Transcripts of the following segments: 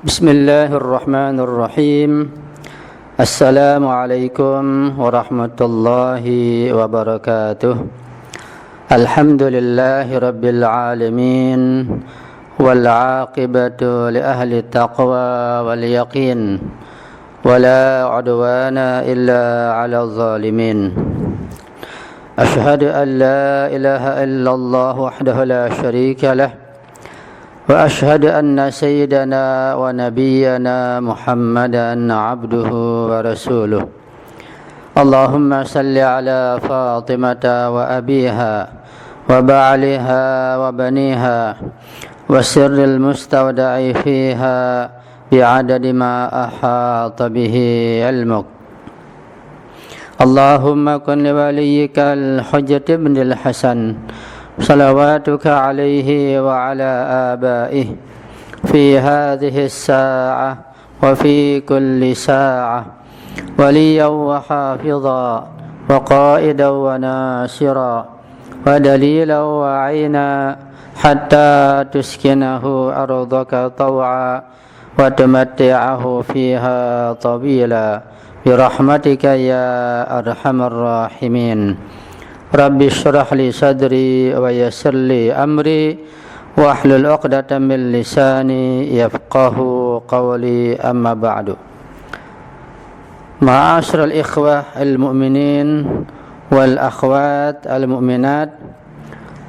Bismillahirrahmanirrahim. Assalamualaikum warahmatullahi wabarakatuh. Alhamdulillahi rabbil alamin. Wal aqibatu li ahli taqwa wal yaqin. Wala udwana illa ala zalimin. Ashhadu an la ilaha illallah wahdahu la syarika lah. وأشهد أن سيدنا ونبينا محمدا عبده ورسوله اللهم صل على فاطمة وأبيها وبعلها وبنيها وسر المستودع فيها بعدد ما أحاط به علمك اللهم كن لوليك الحجة بن الحسن صلواتك عليه وعلى آبائه في هذه الساعة وفي كل ساعة وليا وحافظا وقائدا وناصرا ودليلا وعينا حتى تسكنه أرضك طوعا وتمتعه فيها طويلا برحمتك يا أرحم الراحمين Rabbi syrah li sadri wa yassir li amri wahlul 'uqdatam min lisani yafqahu qawli amma ba'du. Ma'asyiral ikhwah al-mu'minin wal akhwat al-mu'minat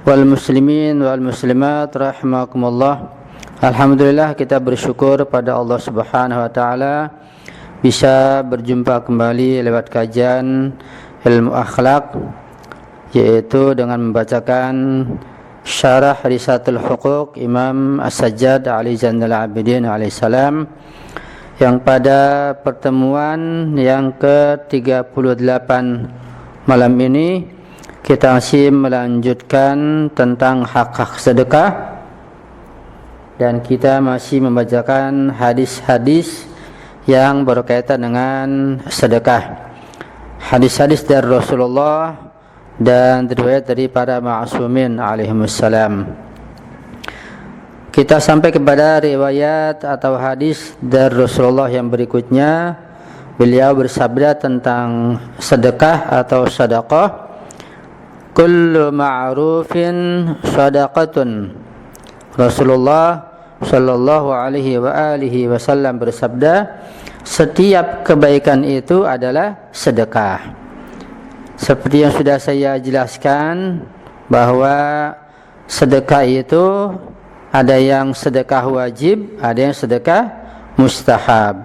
wal muslimin wal muslimat rahimakumullah. Alhamdulillah, kita bersyukur pada Allah Subhanahu wa taala bisa berjumpa kembali lewat kajian ilmu akhlak, yaitu dengan membacakan syarah Risalatul Huquq Imam As-Sajjad Ali Zainal Abidin alaihissalam, yang pada pertemuan yang ke-38 malam ini kita masih melanjutkan tentang hak-hak sedekah, dan kita masih membacakan hadis-hadis yang berkaitan dengan sedekah, hadis-hadis dari Rasulullah dan riwayat dari para ma'asumin alaihimussalam. Kita sampai kepada riwayat atau hadis dari Rasulullah yang berikutnya. Beliau bersabda tentang sedekah atau sedekah, kullu ma'rufin sadaqatun. Rasulullah sallallahu alaihi wa alihi wasallam bersabda, setiap kebaikan itu adalah sedekah. Seperti yang sudah saya jelaskan, bahwa sedekah itu ada yang sedekah wajib, ada yang sedekah mustahab.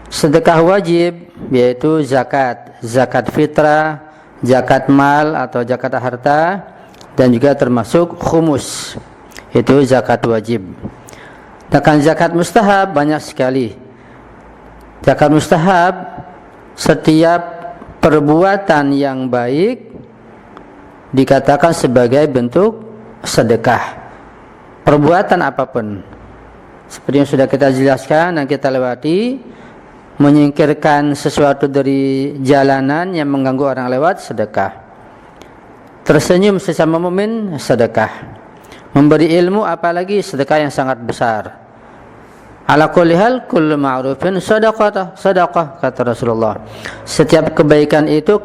Sedekah wajib yaitu zakat, zakat fitrah, zakat mal atau zakat harta, dan juga termasuk khumus, itu zakat wajib. Sedangkan zakat mustahab banyak sekali. Zakat mustahab, setiap perbuatan yang baik dikatakan sebagai bentuk sedekah. Perbuatan apapun, seperti yang sudah kita jelaskan dan kita lewati, menyingkirkan sesuatu dari jalanan yang mengganggu orang lewat, sedekah. Tersenyum sesama mukmin, sedekah. Memberi ilmu, apalagi sedekah yang sangat besar. Ala kulli hal kullu ma'rufin sadaqah, kata Rasulullah. Setiap kebaikan itu,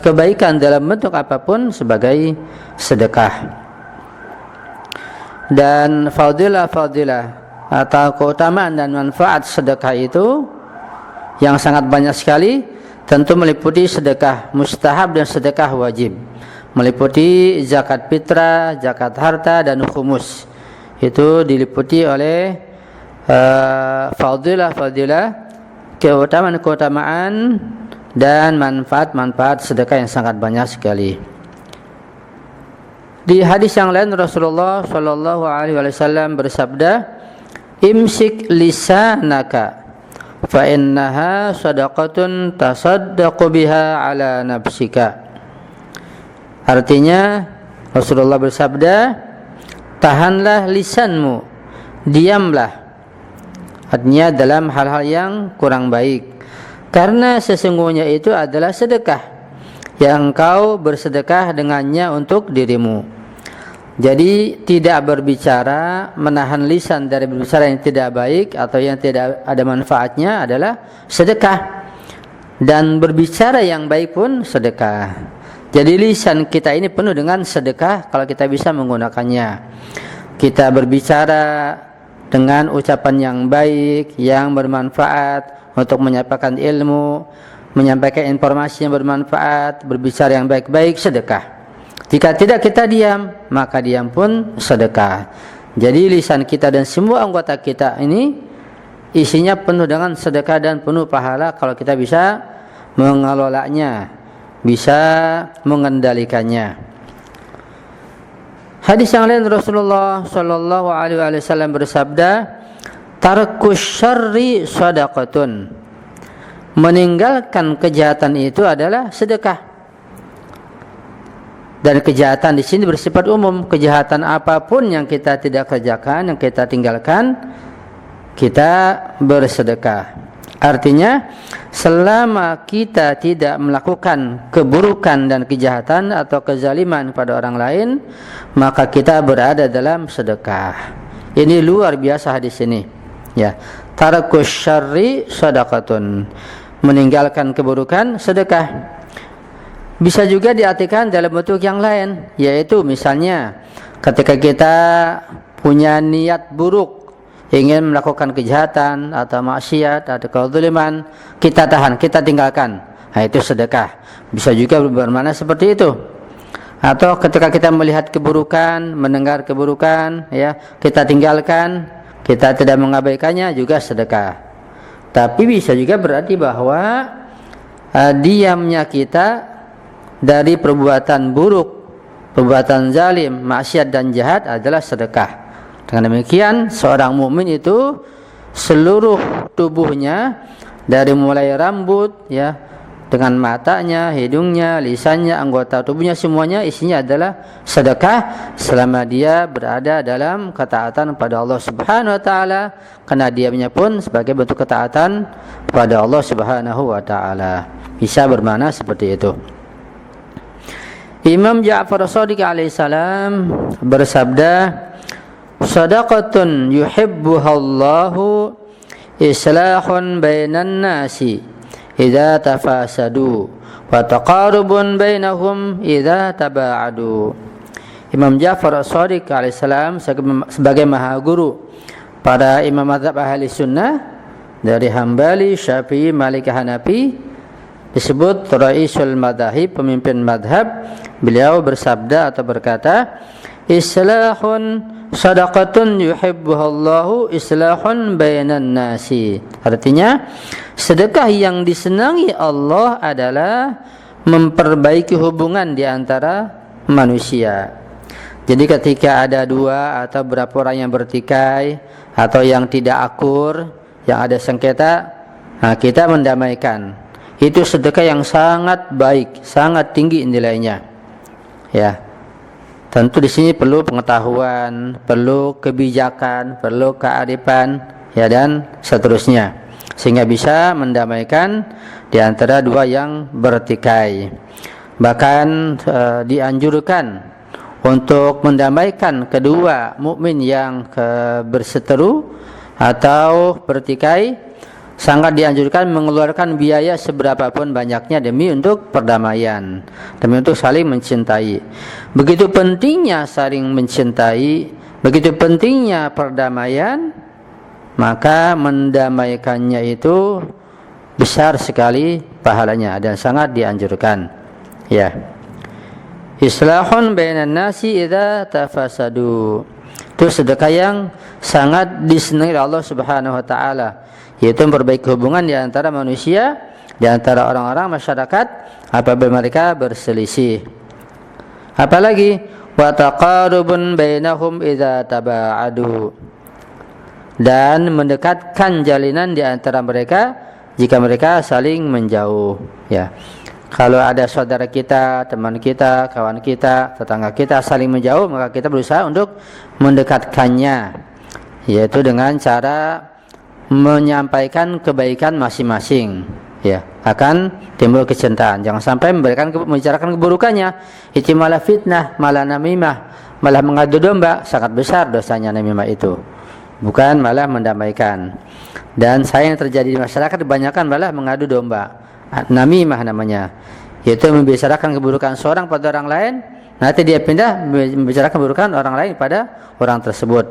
kebaikan dalam bentuk apapun, sebagai sedekah. Dan fadilah atau keutamaan dan manfaat sedekah itu yang sangat banyak sekali, tentu meliputi sedekah mustahab dan sedekah wajib, meliputi zakat fitrah, zakat harta, dan khumus. Itu diliputi oleh fadilah, keutamaan dan manfaat sedekah yang sangat banyak sekali. Di hadis yang lain Rasulullah sallallahu alaihi wasallam bersabda, imsik lisanaka fa innaha sadaqatun tasaddaqu biha ala nafsika. Artinya Rasulullah bersabda, tahanlah lisanmu, diamlah, artinya dalam hal-hal yang kurang baik, karena sesungguhnya itu adalah sedekah yang engkau bersedekah dengannya untuk dirimu. Jadi tidak berbicara, menahan lisan dari berbicara yang tidak baik atau yang tidak ada manfaatnya adalah sedekah. Dan berbicara yang baik pun sedekah. Jadi lisan kita ini penuh dengan sedekah kalau kita bisa menggunakannya. Kita berbicara dengan ucapan yang baik, yang bermanfaat untuk menyampaikan ilmu, menyampaikan informasi yang bermanfaat, berbicara yang baik-baik, sedekah. Jika tidak kita diam, maka diam pun sedekah. Jadi lisan kita dan semua anggota kita ini isinya penuh dengan sedekah dan penuh pahala kalau kita bisa mengelolanya, bisa mengendalikannya. Hadis yang lain Rasulullah sallallahu alaihi wasallam bersabda, "Tarkus syarri shadaqatun." Meninggalkan kejahatan itu adalah sedekah. Dan kejahatan di sini bersifat umum. Kejahatan apapun yang kita tidak kerjakan, yang kita tinggalkan, kita bersedekah. Artinya, selama kita tidak melakukan keburukan dan kejahatan atau kezaliman pada orang lain, maka kita berada dalam sedekah. Ini luar biasa hadis ini. Ya, tarakus syarri shadaqatun. Meninggalkan keburukan, sedekah. Bisa juga diartikan dalam bentuk yang lain, yaitu misalnya ketika kita punya niat buruk, ingin melakukan kejahatan atau maksiat atau kezaliman, kita tahan, kita tinggalkan. Nah, itu sedekah. Bisa juga bermakna seperti itu. Atau ketika kita melihat keburukan, mendengar keburukan, ya, kita tinggalkan, kita tidak mengabaikannya, juga sedekah. Tapi bisa juga berarti bahwa diamnya kita dari perbuatan buruk, perbuatan zalim, maksiat dan jahat adalah sedekah. Dengan demikian, seorang mukmin itu seluruh tubuhnya dari mulai rambut, ya, dengan matanya, hidungnya, lisannya, anggota tubuhnya, semuanya isinya adalah sedekah selama dia berada dalam ketaatan pada Allah Subhanahu wa taala, karena diamnya pun sebagai bentuk ketaatan pada Allah Subhanahu wa taala. Bisa bermakna seperti itu. Imam Ja'far Shadiq alaihissalam bersabda, "Shadaqatun yuhibbuhallahu islahun bainan nasi idza tafasadu wa taqarubun bainahum idza taba'adu." Imam Ja'far Shadiq alaihissalam sebagai maha guru para imam mazhab ahli sunnah dari Hambali, Syafi'i, Maliki, Hanafi, disebut Raisul Madhahib, pemimpin madhab. Beliau bersabda atau berkata, "Islahun sadaqatun yuhibbuhallahu islahun bainan nasi." Artinya, sedekah yang disenangi Allah adalah memperbaiki hubungan di antara manusia. Jadi ketika ada dua atau berapa orang yang bertikai atau yang tidak akur, yang ada sengketa, nah kita mendamaikan. Itu sedekah yang sangat baik, sangat tinggi nilainya. Ya, tentu di sini perlu pengetahuan, perlu kebijakan, perlu kearifan, ya, dan seterusnya, sehingga bisa mendamaikan di antara dua yang bertikai. Bahkan dianjurkan untuk mendamaikan kedua mukmin yang berseteru atau bertikai, sangat dianjurkan mengeluarkan biaya seberapapun banyaknya demi untuk perdamaian, demi untuk saling mencintai. Begitu pentingnya saling mencintai, begitu pentingnya perdamaian, maka mendamaikannya itu besar sekali pahalanya dan sangat dianjurkan. Ya. Islahun bainan nasi idza tafasadu. Itu sedekah yang sangat disenangi Allah Subhanahu wa taala, yaitu memperbaiki hubungan di antara manusia, di antara orang-orang masyarakat apabila mereka berselisih. Apalagi wa taqarubun bainahum idza taba'adu, dan mendekatkan jalinan di antara mereka jika mereka saling menjauh. Ya. Kalau ada saudara kita, teman kita, kawan kita, tetangga kita saling menjauh, maka kita berusaha untuk mendekatkannya, yaitu dengan cara menyampaikan kebaikan masing-masing. Ya, akan timbul kecintaan. Jangan sampai membicarakan keburukannya. Itu malah fitnah, malah namimah, malah mengadu domba, sangat besar dosanya namimah itu, bukan malah mendamaikan. Dan saya yang terjadi di masyarakat kebanyakan malah mengadu domba, namimah namanya, yaitu membicarakan keburukan seorang pada orang lain, nanti dia pindah membicarakan keburukan orang lain pada orang tersebut.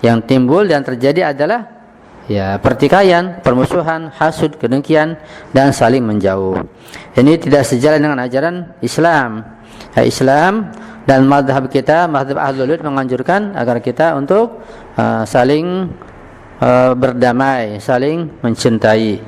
Yang timbul dan terjadi adalah ya pertikaian, permusuhan, hasud, kedengkian, dan saling menjauh. Ini tidak sejalan dengan ajaran Islam. Islam dan mazhab kita, mazhab Ahlul Bait menganjurkan agar kita untuk saling berdamai, saling mencintai.